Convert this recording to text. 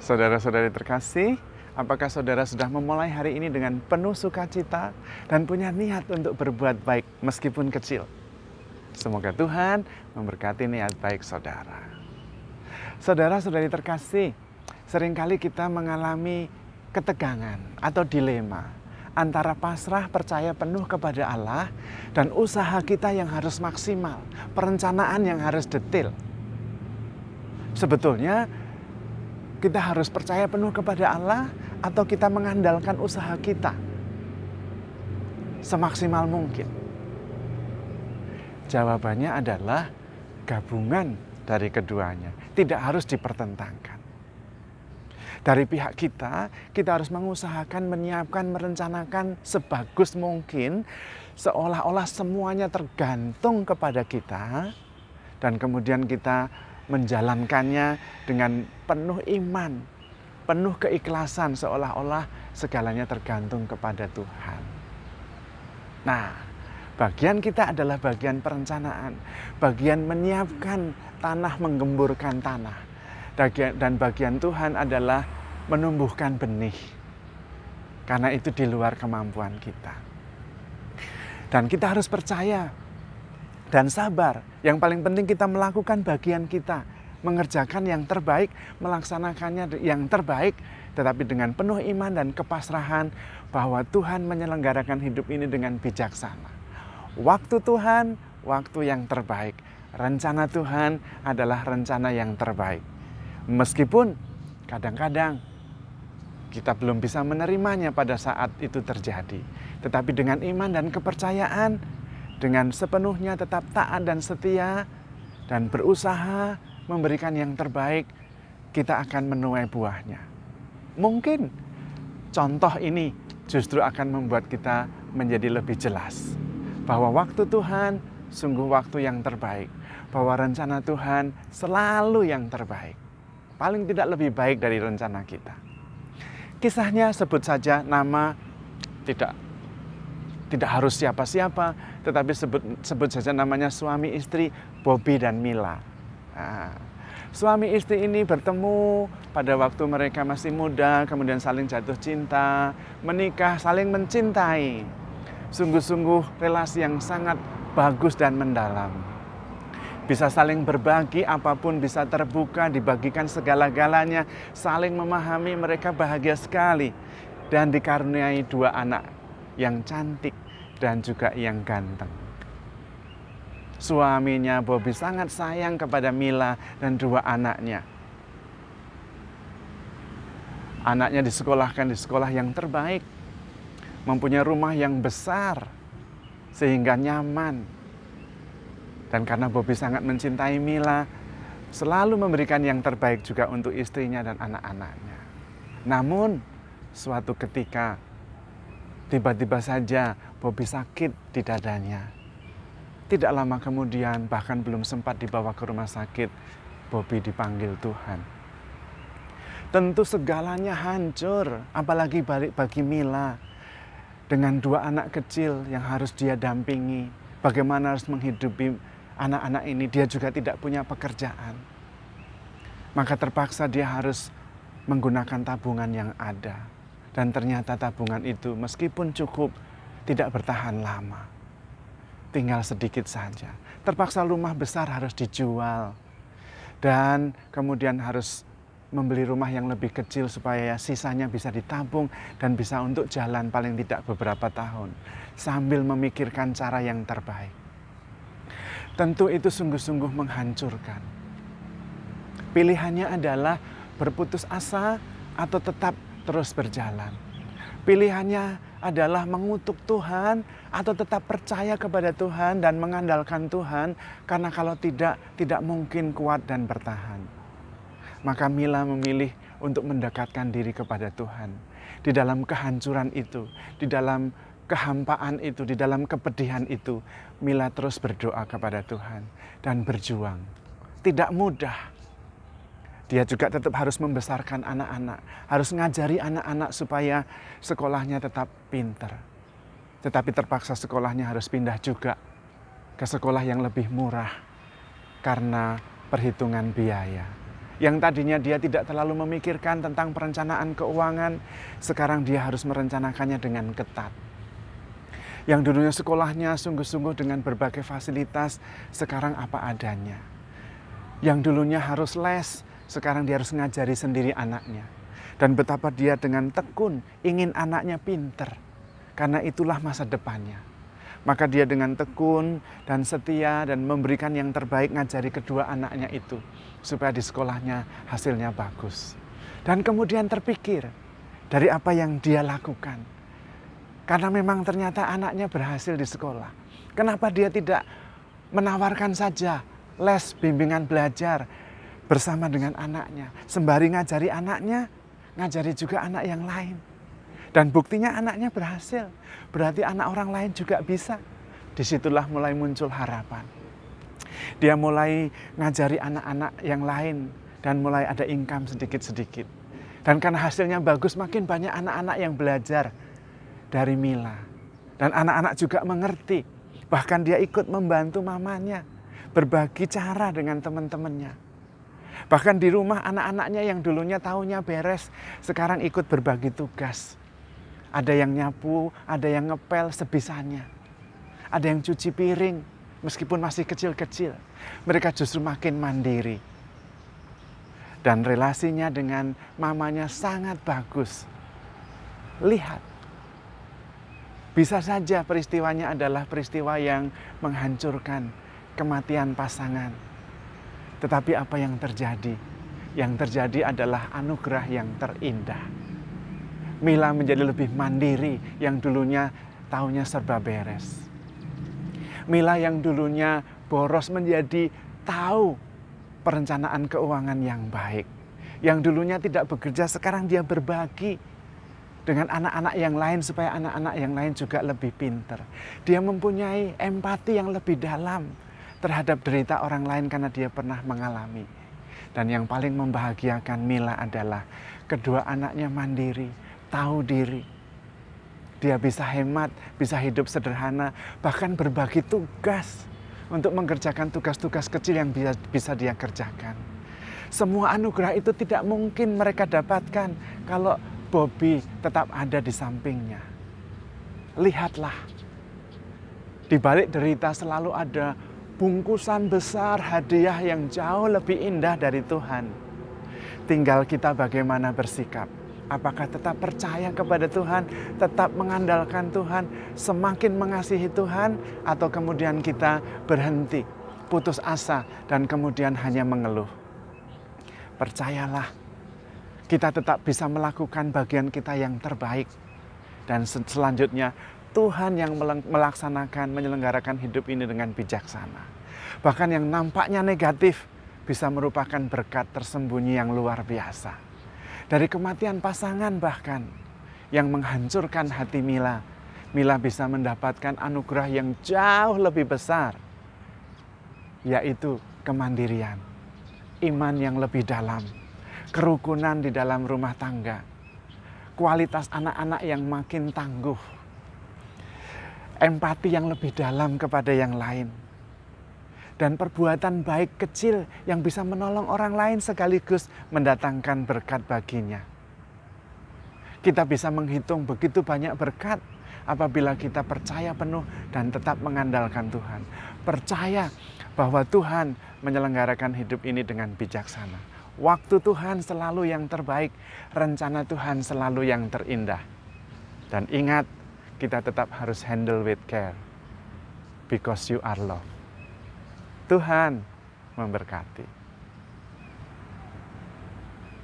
Saudara-saudari terkasih, apakah saudara sudah memulai hari ini dengan penuh sukacita dan punya niat untuk berbuat baik meskipun kecil? Semoga Tuhan memberkati niat baik saudara. Saudara-saudari terkasih, seringkali kita mengalami ketegangan atau dilema antara pasrah percaya penuh kepada Allah dan usaha kita yang harus maksimal, perencanaan yang harus detail. Sebetulnya kita harus percaya penuh kepada Allah atau kita mengandalkan usaha kita semaksimal mungkin? Jawabannya adalah gabungan dari keduanya, tidak harus dipertentangkan. Dari pihak kita harus mengusahakan, menyiapkan, merencanakan sebagus mungkin, seolah-olah semuanya tergantung kepada kita, dan kemudian kita menjalankannya dengan penuh iman, penuh keikhlasan, seolah-olah segalanya tergantung kepada Tuhan. Nah, bagian kita adalah bagian perencanaan, bagian menyiapkan tanah, menggemburkan tanah. Dan bagian Tuhan adalah menumbuhkan benih. Karena itu di luar kemampuan kita. Dan kita harus percaya dan sabar. Yang paling penting kita melakukan bagian kita, mengerjakan yang terbaik, melaksanakannya yang terbaik, tetapi dengan penuh iman dan kepasrahan bahwa Tuhan menyelenggarakan hidup ini dengan bijaksana. Waktu Tuhan, waktu yang terbaik. Rencana Tuhan adalah rencana yang terbaik. Meskipun kadang-kadang kita belum bisa menerimanya pada saat itu terjadi. Tetapi dengan iman dan kepercayaan, dengan sepenuhnya tetap taat dan setia, dan berusaha memberikan yang terbaik, kita akan menuai buahnya. Mungkin contoh ini justru akan membuat kita menjadi lebih jelas bahwa waktu Tuhan sungguh waktu yang terbaik, bahwa rencana Tuhan selalu yang terbaik, paling tidak lebih baik dari rencana kita. Kisahnya sebut saja nama, tidak harus siapa-siapa, tetapi sebut saja namanya suami istri Bobby dan Mila. Nah, suami istri ini bertemu pada waktu mereka masih muda, kemudian saling jatuh cinta, menikah, saling mencintai. Sungguh-sungguh relasi yang sangat bagus dan mendalam. Bisa saling berbagi, apapun bisa terbuka, dibagikan segala-galanya, saling memahami, mereka bahagia sekali. Dan dikaruniai 2 anak yang cantik dan juga yang ganteng. Suaminya Bobby sangat sayang kepada Mila dan 2 anaknya. Anaknya disekolahkan di sekolah yang terbaik, mempunyai rumah yang besar, sehingga nyaman. Dan karena Bobby sangat mencintai Mila, selalu memberikan yang terbaik juga untuk istrinya dan anak-anaknya. Namun, suatu ketika, tiba-tiba saja Bobby sakit di dadanya. Tidak lama kemudian, bahkan belum sempat dibawa ke rumah sakit, Bobby dipanggil Tuhan. Tentu segalanya hancur, apalagi bagi Mila. Dengan 2 anak kecil yang harus dia dampingi, bagaimana harus menghidupi anak-anak ini, dia juga tidak punya pekerjaan. Maka terpaksa dia harus menggunakan tabungan yang ada. Dan ternyata tabungan itu meskipun cukup, tidak bertahan lama. Tinggal sedikit saja. Terpaksa rumah besar harus dijual. Dan kemudian harus membeli rumah yang lebih kecil supaya sisanya bisa ditabung dan bisa untuk jalan paling tidak beberapa tahun. Sambil memikirkan cara yang terbaik. Tentu itu sungguh-sungguh menghancurkan. Pilihannya adalah berputus asa atau tetap terus berjalan. Pilihannya adalah mengutuk Tuhan atau tetap percaya kepada Tuhan dan mengandalkan Tuhan, karena kalau tidak mungkin kuat dan bertahan. Maka Mila memilih untuk mendekatkan diri kepada Tuhan. Di dalam kehancuran itu, di dalam kehampaan itu, di dalam kepedihan itu, Mila terus berdoa kepada Tuhan dan berjuang. Tidak mudah. Dia juga tetap harus membesarkan anak-anak, harus ngajari anak-anak supaya sekolahnya tetap pintar. Tetapi terpaksa sekolahnya harus pindah juga ke sekolah yang lebih murah karena perhitungan biaya. Yang tadinya dia tidak terlalu memikirkan tentang perencanaan keuangan, sekarang dia harus merencanakannya dengan ketat. Yang dulunya sekolahnya sungguh-sungguh dengan berbagai fasilitas, sekarang apa adanya. Yang dulunya harus les, sekarang dia harus ngajari sendiri anaknya. Dan betapa dia dengan tekun ingin anaknya pinter, karena itulah masa depannya. Maka dia dengan tekun dan setia dan memberikan yang terbaik ngajari kedua anaknya itu, supaya di sekolahnya hasilnya bagus. Dan kemudian terpikir dari apa yang dia lakukan. Karena memang ternyata anaknya berhasil di sekolah. Kenapa dia tidak menawarkan saja les bimbingan belajar bersama dengan anaknya. Sembari ngajari anaknya, ngajari juga anak yang lain. Dan buktinya anaknya berhasil. Berarti anak orang lain juga bisa. Disitulah mulai muncul harapan. Dia mulai ngajari anak-anak yang lain dan mulai ada income sedikit-sedikit. Dan karena hasilnya bagus, makin banyak anak-anak yang belajar dari Mila. Dan anak-anak juga mengerti. Bahkan dia ikut membantu mamanya, berbagi cara dengan teman-temannya. Bahkan di rumah anak-anaknya yang dulunya taunya beres, sekarang ikut berbagi tugas. Ada yang nyapu, ada yang ngepel sebisanya. Ada yang cuci piring, meskipun masih kecil-kecil. Mereka justru makin mandiri. Dan relasinya dengan mamanya sangat bagus. Lihat, bisa saja peristiwanya adalah peristiwa yang menghancurkan kematian pasangan. Tetapi apa yang terjadi? Yang terjadi adalah anugerah yang terindah. Mila menjadi lebih mandiri yang dulunya taunya serba beres. Mila yang dulunya boros menjadi tahu perencanaan keuangan yang baik. Yang dulunya tidak bekerja, sekarang dia berbagi dengan anak-anak yang lain supaya anak-anak yang lain juga lebih pinter. Dia mempunyai empati yang lebih dalam terhadap derita orang lain karena dia pernah mengalami. Dan yang paling membahagiakan Mila adalah kedua anaknya mandiri, tahu diri. Dia bisa hemat, bisa hidup sederhana, bahkan berbagi tugas untuk mengerjakan tugas-tugas kecil yang bisa dia kerjakan. Semua anugerah itu tidak mungkin mereka dapatkan kalau Bobby tetap ada di sampingnya. Lihatlah, di balik derita selalu ada bungkusan besar hadiah yang jauh lebih indah dari Tuhan. Tinggal kita bagaimana bersikap. Apakah tetap percaya kepada Tuhan, tetap mengandalkan Tuhan, semakin mengasihi Tuhan, atau kemudian kita berhenti, putus asa, dan kemudian hanya mengeluh. Percayalah, kita tetap bisa melakukan bagian kita yang terbaik. Dan selanjutnya, Tuhan yang melaksanakan, menyelenggarakan hidup ini dengan bijaksana. Bahkan yang nampaknya negatif bisa merupakan berkat tersembunyi yang luar biasa. Dari kematian pasangan bahkan yang menghancurkan hati Mila, Mila bisa mendapatkan anugerah yang jauh lebih besar, yaitu kemandirian, iman yang lebih dalam, kerukunan di dalam rumah tangga, kualitas anak-anak yang makin tangguh, empati yang lebih dalam kepada yang lain, dan perbuatan baik kecil yang bisa menolong orang lain sekaligus mendatangkan berkat baginya. Kita bisa menghitung begitu banyak berkat apabila kita percaya penuh dan tetap mengandalkan Tuhan. Percaya bahwa Tuhan menyelenggarakan hidup ini dengan bijaksana. Waktu Tuhan selalu yang terbaik, rencana Tuhan selalu yang terindah. Dan ingat, kita tetap harus handle with care, because you are loved. Tuhan memberkati.